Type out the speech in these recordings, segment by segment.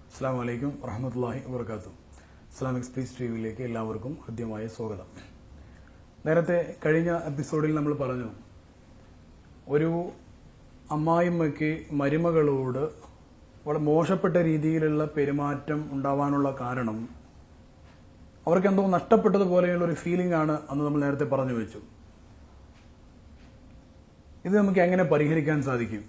അസ്സലാമു അലൈക്കും വറഹ്മത്തുള്ളാഹി വബറകാതുഹു. ഇസ്ലാമിക് സ്പീച്ച് ടിവിയിലേക്ക് എല്ലാവർക്കും ഹൃദ്യമായ സ്വാഗതം. നേരത്തെ കഴിഞ്ഞ എപ്പിസോഡിൽ നമ്മൾ പറഞ്ഞു, ഒരു അമ്മായിമ്മയ്ക്ക് മരുമകളോട് വളരെ മോശപ്പെട്ട രീതിയിലുള്ള പെരുമാറ്റം ഉണ്ടാവാനുള്ള കാരണം അവർക്ക് എന്തോ നഷ്ടപ്പെട്ടതുപോലെയുള്ള ഒരു ഫീലിംഗ് ആണ് അന്ന് നമ്മൾ നേരത്തെ പറഞ്ഞു വെച്ചു. ഇത് നമുക്ക് എങ്ങനെ പരിഹരിക്കാൻ സാധിക്കും?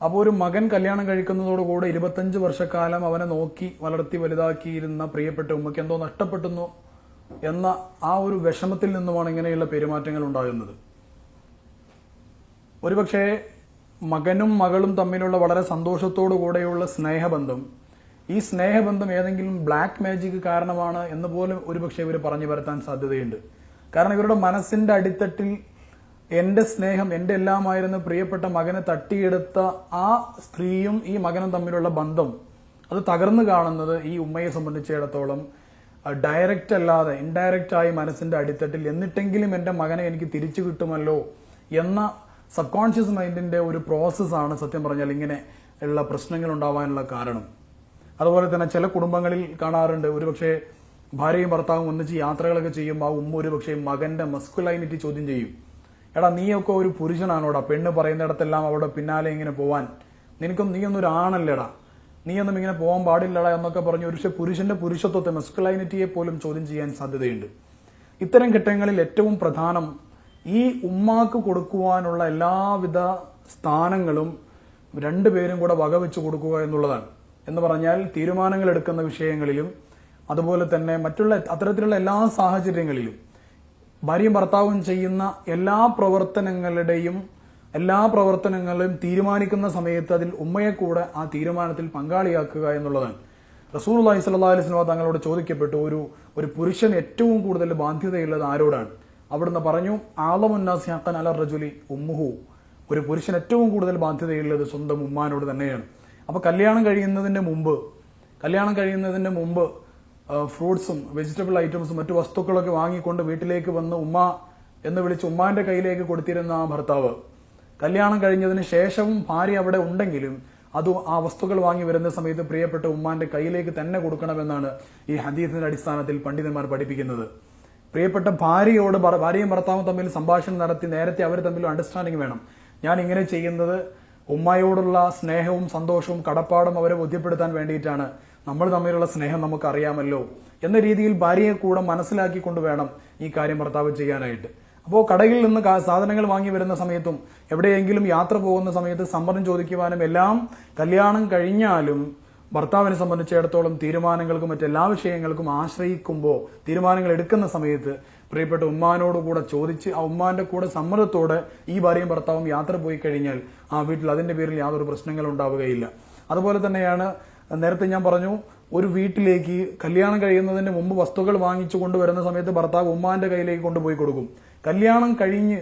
അപ്പോൾ ഒരു മകൻ കല്യാണം കഴിക്കുന്നതോടുകൂടെ 25 വർഷക്കാലം അവനെ നോക്കി വളർത്തി വലുതാക്കിയിരുന്ന പ്രിയപ്പെട്ട ഉമ്മയ്ക്ക് എന്തോ നഷ്ടപ്പെടുന്നു എന്ന ആ ഒരു വിഷമത്തിൽ നിന്നുമാണ് ഇങ്ങനെയുള്ള പെരുമാറ്റങ്ങൾ ഉണ്ടാകുന്നത്. ഒരുപക്ഷെ മകനും മകളും തമ്മിലുള്ള വളരെ സന്തോഷത്തോടു കൂടെയുള്ള സ്നേഹബന്ധം, ഈ സ്നേഹബന്ധം ഏതെങ്കിലും ബ്ലാക്ക് മാജിക് കാരണമാണ് എന്ന് പോലും ഒരുപക്ഷെ ഇവർ പറഞ്ഞു വരുത്താൻ സാധ്യതയുണ്ട്. കാരണം ഇവരുടെ മനസ്സിന്റെ അടിത്തട്ടിൽ എന്റെ സ്നേഹം, എന്റെ എല്ലാമായിരുന്ന പ്രിയപ്പെട്ട മകനെ തട്ടിയെടുത്ത ആ സ്ത്രീയും ഈ മകനും തമ്മിലുള്ള ബന്ധം അത് തകർന്നു കാണുന്നത് ഈ ഉമ്മയെ സംബന്ധിച്ചിടത്തോളം ഡയറക്റ്റ് അല്ലാതെ ഇൻഡയറക്റ്റ് ആയി മനസ്സിന്റെ അടിത്തട്ടിൽ എന്നിട്ടെങ്കിലും എന്റെ മകനെ എനിക്ക് തിരിച്ചു കിട്ടുമല്ലോ എന്ന സബ് കോൺഷ്യസ് മൈൻഡിന്റെ ഒരു പ്രോസസ്സാണ് സത്യം പറഞ്ഞാൽ ഇങ്ങനെ ഉള്ള പ്രശ്നങ്ങൾ ഉണ്ടാവാനുള്ള കാരണം. അതുപോലെ തന്നെ ചില കുടുംബങ്ങളിൽ കാണാറുണ്ട്, ഒരുപക്ഷെ ഭാര്യയും ഭർത്താവും ഒന്നിച്ച് യാത്രകളൊക്കെ ചെയ്യുമ്പോൾ ആ ഉമ്മ ഒരുപക്ഷെ മകന്റെ മസ്കുലൈനിറ്റി ചോദ്യം ചെയ്യും. എടാ, നീയൊക്കെ ഒരു പുരുഷനാണോടാ, പെണ്ണ് പറയുന്നിടത്തെല്ലാം അവിടെ പിന്നാലെ ഇങ്ങനെ പോവാൻ, നീയൊന്നും ഒരു ആണല്ലേടാ, നീയൊന്നും ഇങ്ങനെ പോകാൻ പാടില്ലടാ എന്നൊക്കെ പറഞ്ഞ് ഒരു പുരുഷന്റെ പുരുഷത്വത്തെ, മസ്കുലൈനിറ്റിയെ പോലും ചോദ്യം ചെയ്യാൻ സാധ്യതയുണ്ട്. ഇത്തരം ഘട്ടങ്ങളിൽ ഏറ്റവും പ്രധാനം ഈ ഉമ്മാക്ക് കൊടുക്കുവാനുള്ള എല്ലാവിധ സ്ഥാനങ്ങളും രണ്ടുപേരും കൂടെ വകവെച്ച് കൊടുക്കുക എന്നുള്ളതാണ്. എന്ന് പറഞ്ഞാൽ തീരുമാനങ്ങൾ എടുക്കുന്ന വിഷയങ്ങളിലും അതുപോലെ തന്നെ മറ്റുള്ള അത്തരത്തിലുള്ള എല്ലാ സാഹചര്യങ്ങളിലും ഭാര്യയും ഭർത്താവും ചെയ്യുന്ന എല്ലാ പ്രവർത്തനങ്ങളും തീരുമാനിക്കുന്ന സമയത്ത് അതിൽ ഉമ്മയെ കൂടെ ആ തീരുമാനത്തിൽ പങ്കാളിയാക്കുക എന്നുള്ളതാണ്. റസൂലുള്ളാഹി സ്വല്ലല്ലാഹു അലൈഹി വസല്ലം തങ്ങളോട് ചോദിക്കപ്പെട്ടു, ഒരു പുരുഷൻ ഏറ്റവും കൂടുതൽ ബാധ്യതയുള്ളത് ആരോടാണ്? അവിടുന്ന് പറഞ്ഞു, ആളമുന്നാസി ഹഖൻ അല റജുലി ഉമ്മുഹു. ഒരു പുരുഷൻ ഏറ്റവും കൂടുതൽ ബാധ്യതയുള്ളത് സ്വന്തം ഉമ്മാനോട് തന്നെയാണ്. അപ്പൊ കല്യാണം കഴിയുന്നതിന്റെ മുമ്പ് ഫ്രൂട്ട്സും വെജിറ്റബിൾ ഐറ്റംസും മറ്റു വസ്തുക്കളൊക്കെ വാങ്ങിക്കൊണ്ട് വീട്ടിലേക്ക് വന്ന് ഉമ്മ എന്ന് വിളിച്ച് ഉമ്മാന്റെ കയ്യിലേക്ക് കൊടുത്തിരുന്ന ആ ഭർത്താവ്, കല്യാണം കഴിഞ്ഞതിന് ശേഷവും ഭാര്യ അവിടെ ഉണ്ടെങ്കിലും ആ വസ്തുക്കൾ വാങ്ങി വരുന്ന സമയത്ത് പ്രിയപ്പെട്ട ഉമ്മാന്റെ കയ്യിലേക്ക് തന്നെ കൊടുക്കണമെന്നാണ് ഈ ഹദീസിന്റെ അടിസ്ഥാനത്തിൽ പണ്ഡിതന്മാർ പഠിപ്പിക്കുന്നത്. പ്രിയപ്പെട്ട ഭാര്യയും ഭർത്താവും തമ്മിൽ സംഭാഷണം നടത്തി നേരത്തെ അവർ തമ്മിൽ അണ്ടർസ്റ്റാൻഡിങ് വേണം. ഞാൻ ഇങ്ങനെ ചെയ്യുന്നത് ഉമ്മയോടുള്ള സ്നേഹവും സന്തോഷവും കടപ്പാടും അവരെ ബോധ്യപ്പെടുത്താൻ വേണ്ടിയിട്ടാണ്, നമ്മൾ തമ്മിലുള്ള സ്നേഹം നമുക്ക് അറിയാമല്ലോ എന്ന രീതിയിൽ ഭാര്യയെ കൂടെ മനസ്സിലാക്കിക്കൊണ്ട് വേണം ഈ കാര്യം ഭർത്താവ് ചെയ്യാനായിട്ട്. അപ്പോൾ കടയിൽ നിന്ന് സാധനങ്ങൾ വാങ്ങി വരുന്ന സമയത്തും എവിടെയെങ്കിലും യാത്ര പോകുന്ന സമയത്ത് സമ്മതം ചോദിക്കുവാനും എല്ലാം കല്യാണം കഴിഞ്ഞാലും ഭർത്താവിനെ സംബന്ധിച്ചിടത്തോളം തീരുമാനങ്ങൾക്കും മറ്റെല്ലാ വിഷയങ്ങൾക്കും ആശ്രയിക്കുമ്പോൾ തീരുമാനങ്ങൾ എടുക്കുന്ന സമയത്ത് പ്രിയപ്പെട്ട ഉമ്മാനോടുകൂടെ ചോദിച്ച് ആ ഉമ്മാന്റെ കൂടെ സമ്മതത്തോടെ ഈ ഭാര്യയും ഭർത്താവും യാത്ര പോയി കഴിഞ്ഞാൽ ആ വീട്ടിൽ അതിന്റെ പേരിൽ യാതൊരു പ്രശ്നങ്ങളും ഉണ്ടാവുകയില്ല. അതുപോലെ തന്നെയാണ് നേരത്തെ ഞാൻ പറഞ്ഞു, ഒരു വീട്ടിലേക്ക് കല്യാണം കഴിയുന്നതിന് മുമ്പ് വസ്തുക്കൾ വാങ്ങിച്ചു കൊണ്ടുവരുന്ന സമയത്ത് ഭർത്താവ് ഉമ്മാന്റെ കയ്യിലേക്ക് കൊണ്ടുപോയി കൊടുക്കും. കല്യാണം കഴിഞ്ഞ്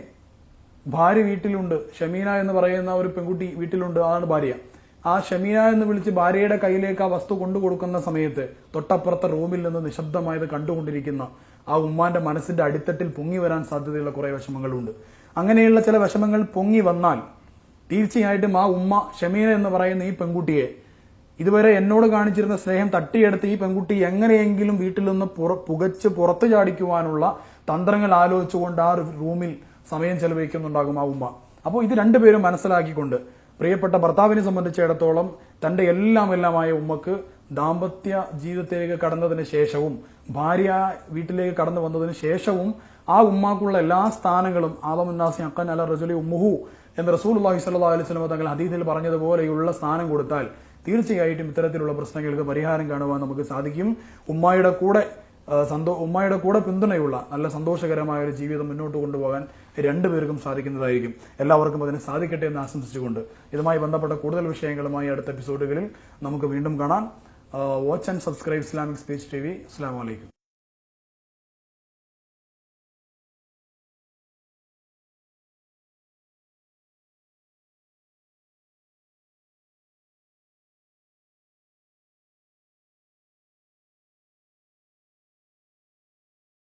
ഭാര്യ വീട്ടിലുണ്ട്, ഷമീന എന്ന് പറയുന്ന ഒരു പെൺകുട്ടി വീട്ടിലുണ്ട്, അതാണ് ഭാര്യ. ആ ഷമീന എന്ന് വിളിച്ച് ഭാര്യയുടെ കയ്യിലേക്ക് ആ വസ്തു കൊണ്ടു കൊടുക്കുന്ന സമയത്ത് തൊട്ടപ്പുറത്തെ റൂമിൽ നിന്ന് നിശബ്ദമായത് കണ്ടുകൊണ്ടിരിക്കുന്ന ആ ഉമ്മാന്റെ മനസ്സിന്റെ അടിത്തട്ടിൽ പൊങ്ങി വരാൻ സാധ്യതയുള്ള കുറെ വിഷമങ്ങളുണ്ട്. അങ്ങനെയുള്ള ചില വിഷമങ്ങൾ പൊങ്ങി വന്നാൽ തീർച്ചയായിട്ടും ആ ഉമ്മ ഷമീന എന്ന് പറയുന്ന ഈ പെൺകുട്ടിയെ, ഇതുവരെ എന്നോട് കാണിച്ചിരുന്ന സ്നേഹം തട്ടിയെടുത്ത് ഈ പെൺകുട്ടി എങ്ങനെയെങ്കിലും വീട്ടിൽ നിന്ന് പുകച്ച് പുറത്തു ചാടിക്കുവാനുള്ള തന്ത്രങ്ങൾ ആലോചിച്ചുകൊണ്ട് ആ റൂമിൽ സമയം ചെലവഴിക്കുന്നുണ്ടാകും ആ ഉമ്മ. അപ്പോൾ ഇത് രണ്ടുപേരും മനസ്സിലാക്കിക്കൊണ്ട് പ്രിയപ്പെട്ട ഭർത്താവിനെ സംബന്ധിച്ചിടത്തോളം തന്റെ എല്ലാമായ ഉമ്മക്ക് ദാമ്പത്യ ജീവിതത്തിലേക്ക് കടന്നതിന് ശേഷവും ഭാര്യ വീട്ടിലേക്ക് കടന്നു വന്നതിന് ശേഷവും ആ ഉമ്മാക്കുള്ള എല്ലാ സ്ഥാനങ്ങളും ആളമുന്നാസി ഹഖൻ അല റജുലി ഉമ്മുഹു എന്ന് റസൂലുള്ളാഹി സ്വല്ലല്ലാഹു അലൈഹി വസല്ലം തങ്ങൾ ഹദീസിൽ പറഞ്ഞതുപോലെയുള്ള സ്ഥാനം കൊടുത്താൽ തീർച്ചയായിട്ടും ഇത്തരത്തിലുള്ള പ്രശ്നങ്ങൾക്ക് പരിഹാരം കാണുവാൻ നമുക്ക് സാധിക്കും. ഉമ്മായുടെ കൂടെ പിന്തുണയുള്ള നല്ല സന്തോഷകരമായ ഒരു ജീവിതം മുന്നോട്ട് കൊണ്ടുപോകാൻ രണ്ടുപേർക്കും സാധിക്കുന്നതായിരിക്കും. എല്ലാവർക്കും അതിന് സാധിക്കട്ടെ എന്ന് ആശംസിച്ചുകൊണ്ട് ഇതുമായി ബന്ധപ്പെട്ട കൂടുതൽ വിഷയങ്ങളുമായി അടുത്ത എപ്പിസോഡുകളിൽ നമുക്ക് വീണ്ടും കാണാം. Watch and subscribe Islamic speech TV. അസ്സലാമു അലൈക്കും.